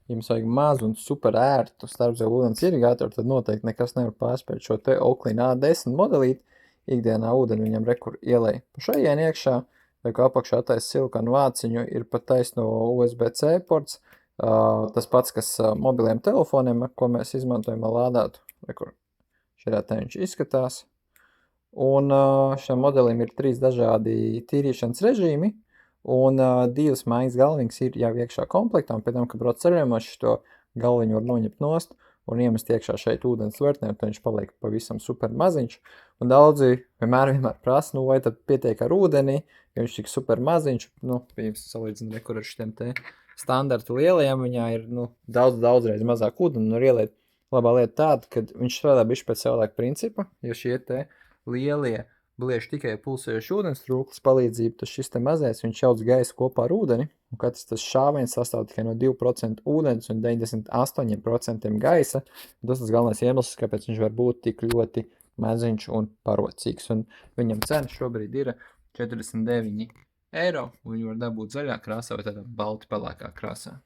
ja jums vajag mazu un super ērtu starpzemu ūdens irigātoru, tad noteikti nekas nevar pārspēt šo te Oakley A10 modelīti. Ikdienā ūdeni viņam rekur ielej pa šajien iekšā, vai kā apakšā atais silikonu vāciņu ir pat taisno USB-C ports, tas pats, kas mobiliem telefoniem, ar ko mēs izmantojam, lai lādētu. Rekur, šajā te viņš izskatās. Un šim modelim ir 3 dažādi tīrīšanas režīmi, un 2 maigas galviņas ir jau iekšā komplektā, un pēc tam, kad brauc ceļojumos, šo galviņu var noņemt nost un iemest iekšā šeit ūdens tvertnē, un tad viņš paliek pavisam super maziņš. Un daudzi vienmēr prasa, vai tad pietiek ar ūdeni, jo viņš tik super maziņš, piemēram, salīdzina rekur ar šitiem te standartu lielajiem, viņā ir, daudzreiz mazāk ūdeni, un var ieliet. Labā lieta tāda, ka viņš strādā bišķi pēc savādāk principa, jo šie te lielie bliež tikai pulsējuši ūdens trūklis palīdzību, tas šis te mazais, viņš jauc gaisu kopā ar ūdeni, un katrs tas šāviens sastāv tikai no 2% ūdens un 98% gaisa. Tas galvenais iemesls, kāpēc viņš var būt tik ļoti maziņš un parocīgs. Un viņam cena šobrīd ir 49 eiro, un viņu var dabūt zaļā krāsā vai tādā balti pelēkā krāsā.